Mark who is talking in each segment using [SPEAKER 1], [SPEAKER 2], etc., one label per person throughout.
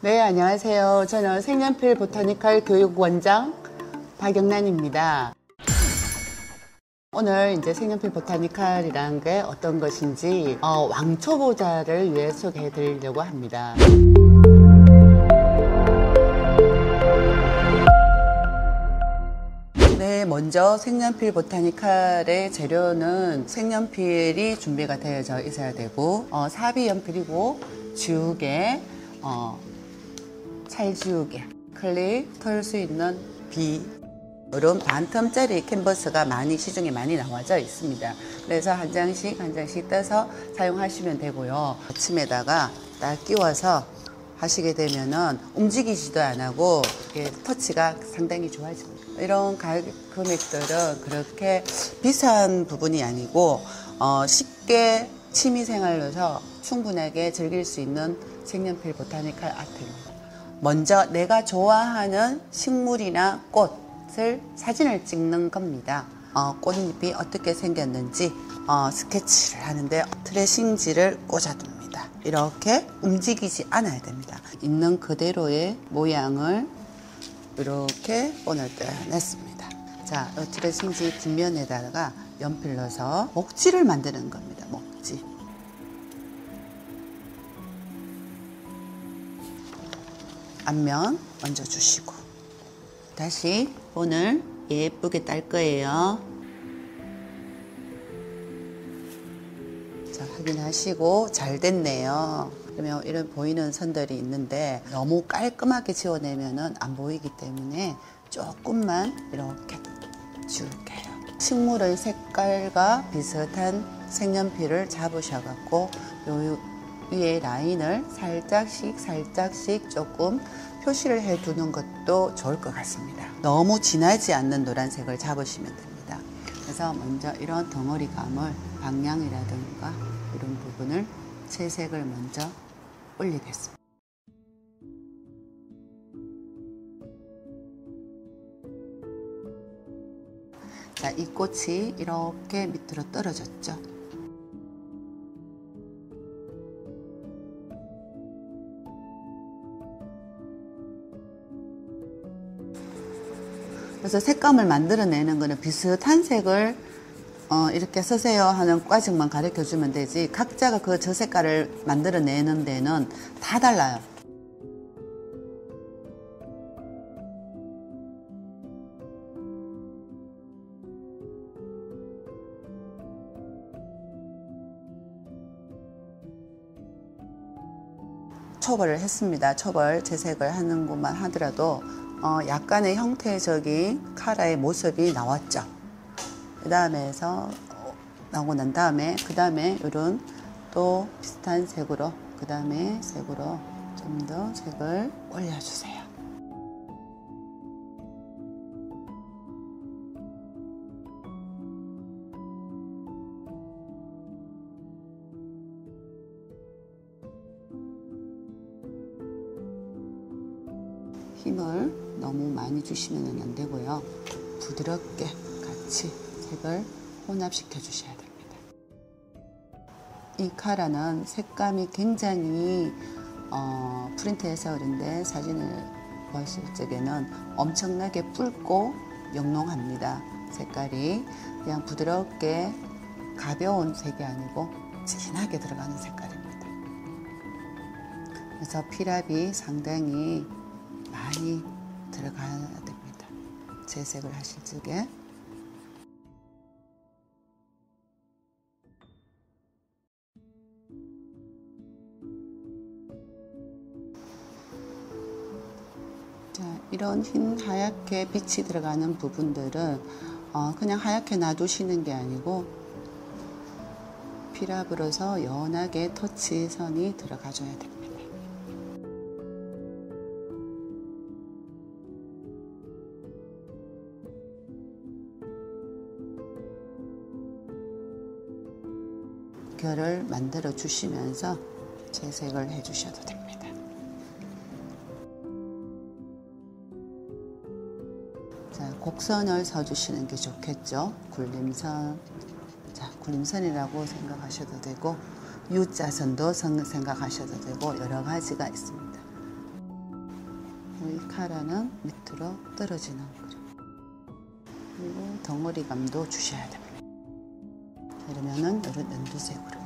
[SPEAKER 1] 네, 안녕하세요. 저는 색연필 보타니컬 교육원장 박영란입니다. 오늘 이제 색연필 보타니컬이라는 게 어떤 것인지 왕초보자를 위해 소개해 드리려고 합니다. 네, 먼저 색연필 보타니컬의 재료는 색연필이 준비가 되어져 있어야 되고 사비 연필이고 지우개, 찰지우개, 클립, 털 수 있는 비, 이런 반텀짜리 캔버스가 시중에 많이 나와져 있습니다. 그래서 한 장씩 떼서 사용하시면 되고요. 아침에다가 딱 끼워서 하시게 되면은 움직이지도 안 하고 터치가 상당히 좋아집니다. 이런 가격 금액들은 그렇게 비싼 부분이 아니고 쉽게 취미생활로서 충분하게 즐길 수 있는 색연필 보타니컬 아트입니다. 먼저 내가 좋아하는 식물이나 꽃을 사진을 찍는 겁니다. 꽃잎이 어떻게 생겼는지 스케치를 하는데 트레싱지를 꽂아둡니다. 이렇게 움직이지 않아야 됩니다. 있는 그대로의 모양을 이렇게 본을 떼어냈습니다. 자, 트레싱지 뒷면에다가 연필 넣어서 목지를 만드는 겁니다. 목지. 앞면 얹어주시고 다시 본을 예쁘게 딸 거예요. 자, 확인하시고 잘 됐네요. 그러면 이런 보이는 선들이 있는데 너무 깔끔하게 지워내면 안 보이기 때문에 조금만 이렇게 지울게요. 식물의 색깔과 비슷한 색연필을 잡으셔갖고 요 위에 라인을 살짝씩 조금 표시를 해두는 것도 좋을 것 같습니다. 너무 진하지 않는 노란색을 잡으시면 됩니다. 그래서 먼저 이런 덩어리감을 방향이라든가 이런 부분을 채색을 먼저 올리겠습니다. 자, 이 꽃이 이렇게 밑으로 떨어졌죠. 그래서 색감을 만들어내는 거는 비슷한 색을 이렇게 쓰세요 하는 과정만 가르쳐 주면 되지 각자가 저 색깔을 만들어내는 데는 다 달라요. 초벌을 했습니다. 초벌 재색을 하는 것만 하더라도 약간의 형태적인 카라의 모습이 나왔죠. 그 다음에서 나오고 난 다음에 이런 또 비슷한 색으로 색으로 좀 더 색을 올려주세요. 힘을 너무 많이 주시면 안 되고요. 부드럽게 같이 색을 혼합시켜 주셔야 됩니다. 이 카라는 색감이 굉장히 프린트해서 그런데 사진을 보실 적에는 엄청나게 붉고 영롱합니다. 색깔이 그냥 부드럽게 가벼운 색이 아니고 진하게 들어가는 색깔입니다. 그래서 필압이 상당히 많이 들어가야 됩니다. 재색을 하실 적에. 자, 이런 흰 하얗게 빛이 들어가는 부분들은 그냥 하얗게 놔두시는 게 아니고 필압으로서 연하게 터치선이 들어가줘야 됩니다. 결을 만들어 주시면서 재색을 해 주셔도 됩니다. 자, 곡선을 서 주시는 게 좋겠죠. 굴림선. 자, 굴림선이라고 생각하셔도 되고 U자선도 생각하셔도 되고 여러 가지가 있습니다. 이 카라는 밑으로 떨어지는 그림. 그리고 덩어리감도 주셔야 됩니다. 그러면은 이런 연두색으로.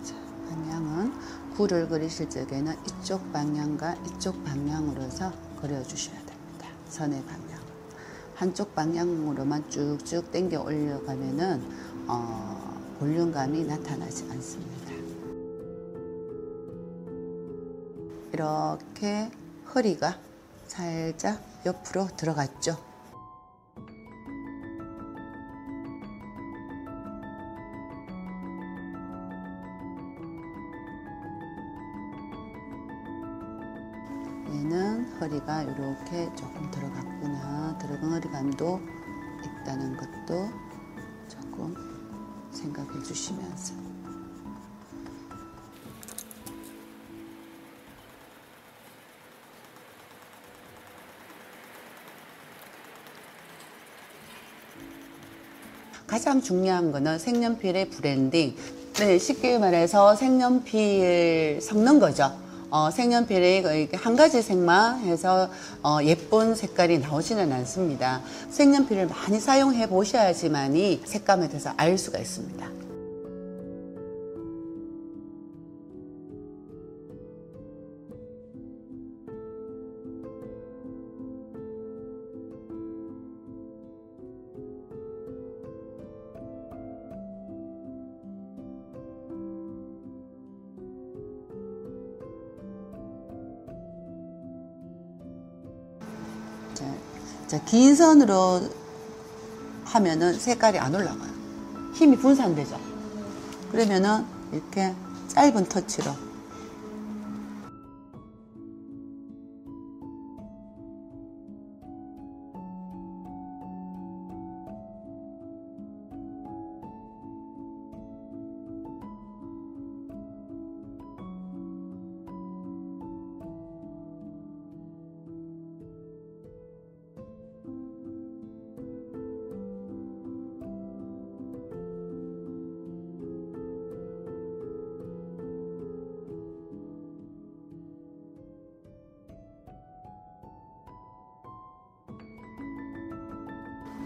[SPEAKER 1] 자, 방향은 굴을 그리실 적에는 이쪽 방향과 이쪽 방향으로서 그려주셔야 됩니다. 선의 방향. 한쪽 방향으로만 쭉쭉 당겨 올려가면은 볼륨감이 나타나지 않습니다. 이렇게 허리가 살짝 옆으로 들어갔죠. 얘는 허리가 이렇게 조금 들어갔구나. 들어간 허리감도 있다는 것도 조금 생각해 주시면서. 가장 중요한 거는 색연필의 브랜딩. 네, 쉽게 말해서 색연필 섞는 거죠. 색연필이 한 가지 색만 해서 예쁜 색깔이 나오지는 않습니다. 색연필을 많이 사용해 보셔야지만이 색감에 대해서 알 수가 있습니다. 자, 긴 선으로 하면은 색깔이 안 올라가요. 힘이 분산되죠. 그러면은 이렇게 짧은 터치로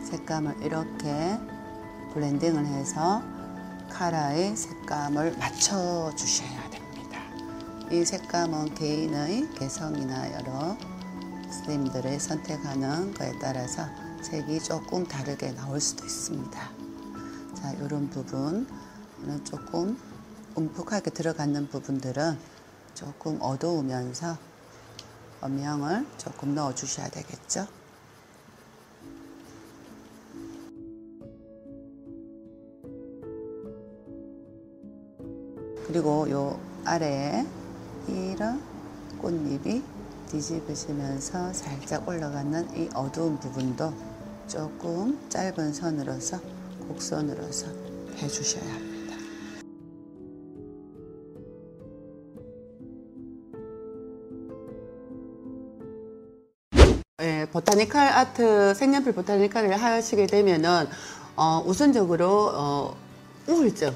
[SPEAKER 1] 색감을 이렇게 블렌딩을 해서 카라의 색감을 맞춰 주셔야 됩니다. 이 색감은 개인의 개성이나 여러 선생님들의 선택하는 거에 따라서 색이 조금 다르게 나올 수도 있습니다. 자, 이런 부분은 조금 움푹하게 들어가는 부분들은 조금 어두우면서 음영을 조금 넣어 주셔야 되겠죠. 그리고 요 아래에 이런 꽃잎이 뒤집어지면서 살짝 올라가는 이 어두운 부분도 조금 짧은 선으로서 곡선으로서 해주셔야 합니다. 예, 보타니칼 아트, 색연필 보타니칼을 하시게 되면은 우선적으로 우울증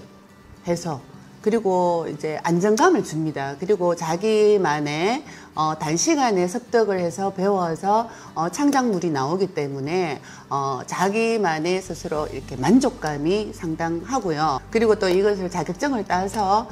[SPEAKER 1] 해소, 그리고 이제 안정감을 줍니다. 그리고 자기만의 단시간에 습득을 해서 배워서 창작물이 나오기 때문에 자기만의 스스로 이렇게 만족감이 상당하고요. 그리고 또 이것을 자격증을 따서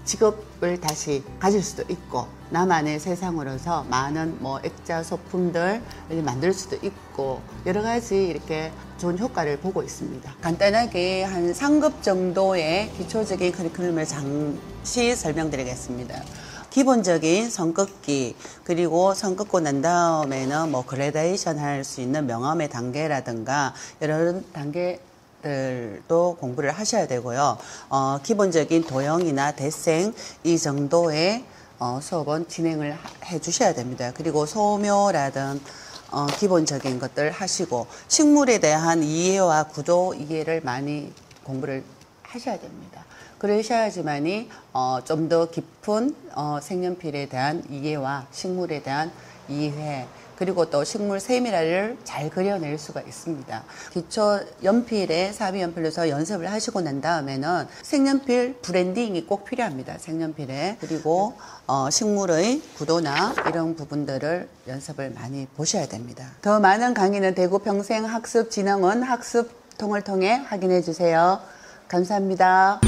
[SPEAKER 1] 직업을 다시 가질 수도 있고, 나만의 세상으로서 많은 뭐 액자 소품들 만들 수도 있고, 여러 가지 이렇게 좋은 효과를 보고 있습니다. 간단하게 한 3급 정도의 기초적인 커리큘럼을 잠시 설명드리겠습니다. 기본적인 선긋기, 그리고 선긋고 난 다음에는 뭐 그레데이션 할 수 있는 명암의 단계라든가 이런 단계들도 공부를 하셔야 되고요. 기본적인 도형이나 대생 이 정도의 수업은 진행을 해 주셔야 됩니다. 그리고 소묘라든 기본적인 것들 하시고, 식물에 대한 이해와 구도 이해를 많이 공부를 하셔야 됩니다. 그러셔야지만이 좀 더 깊은 색연필에 대한 이해와 식물에 대한 이해, 그리고 또 식물 세밀화를 잘 그려낼 수가 있습니다. 기초 연필에 사비 연필로서 연습을 하시고 난 다음에는 색연필 브랜딩이 꼭 필요합니다. 색연필에. 그리고 식물의 구도나 이런 부분들을 연습을 많이 보셔야 됩니다. 더 많은 강의는 대구 평생학습진흥원 학습통을 통해 확인해 주세요. 감사합니다.